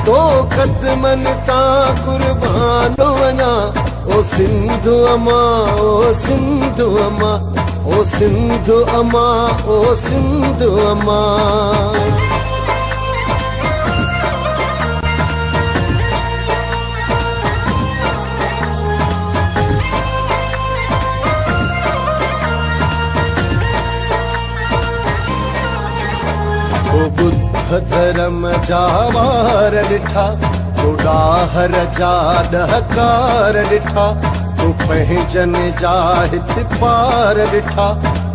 तो कदमन ता कुर्बान वञा ओ सिंधु अमा ओ सिंधु अमा ओ सिंधु अमा ओ सिंधु अमा बुद्ध धर्म जा वार ॾिठा तो ॾाहर जा ॾहकार ॾिठा तो पंहिंजनि जा हित पार ॾिठा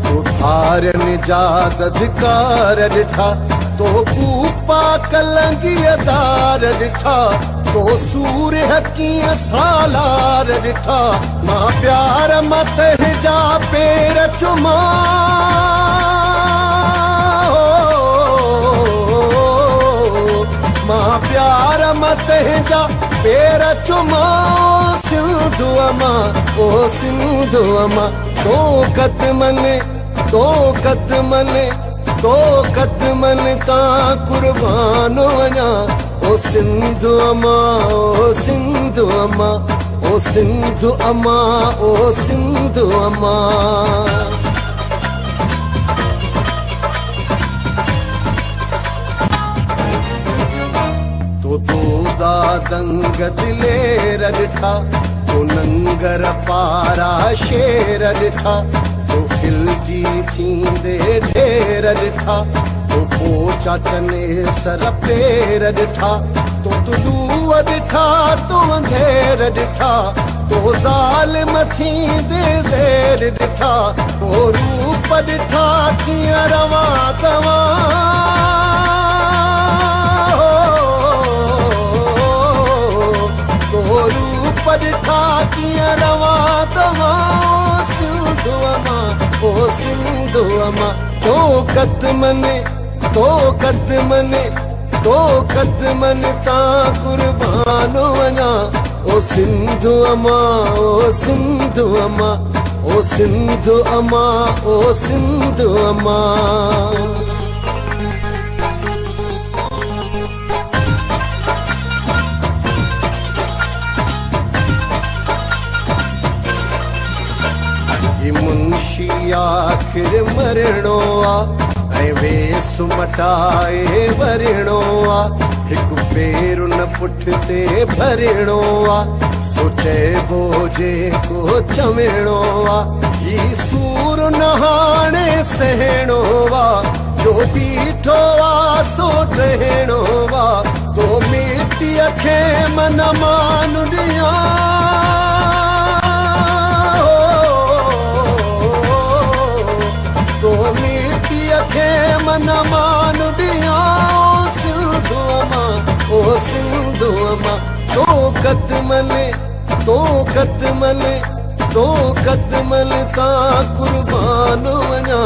तो धारनि जा दधिकार ॾिठा तो कूपा कलंगीअदार ॾिठा तो सूर्य कीअं सालार ॾिठा मां प्यार मत जा पेर चुमा मां प्यार मत जा पेर चुमा सिंधु अमा ओ सिंधु अमा तो कदमन ता कुर्बान वञा ओ सिंधु अमा ओ सिंधु अमा ओ सिंधु अमा ओ सिंधु अमा तो दंग दिलेर ॾिठा तो नंगर पारा शेर ॾिठा तो खिलजी थींदे ढेर ॾिठा तो पोचा चने सर पेर ॾिठा तो तुलूअ ॾिठा तो अंधेर ॾिठा तो ज़ालिम थींदे ज़ेर ॾिठा तो रूप ॾिठा कीअं रवा तव्हां ॾिठा कीअं रवा तव्हां सिंधु अमा ओ सिंधु अमा तो कदमन ता कुर्बान वञा ओ सिंधु अमा ओ सिंधु अमा ओ सिंधु अमा ओ सिंधु अमा मुंशी आखिर मरणो आ ऐं वेस मटाए वरणो आ हिकु पेर न पुठिते भरणो आ सोचे बोझे को चवणो आ ही सूर न हाणे सहणो आ जो बीठो आ सो टहणो आ तो मिटीअ खे मन मान ॾियां मन मान दिया सिंधु अमा ओ सिंधु अमा तो कदमन ता कुर्बान वञा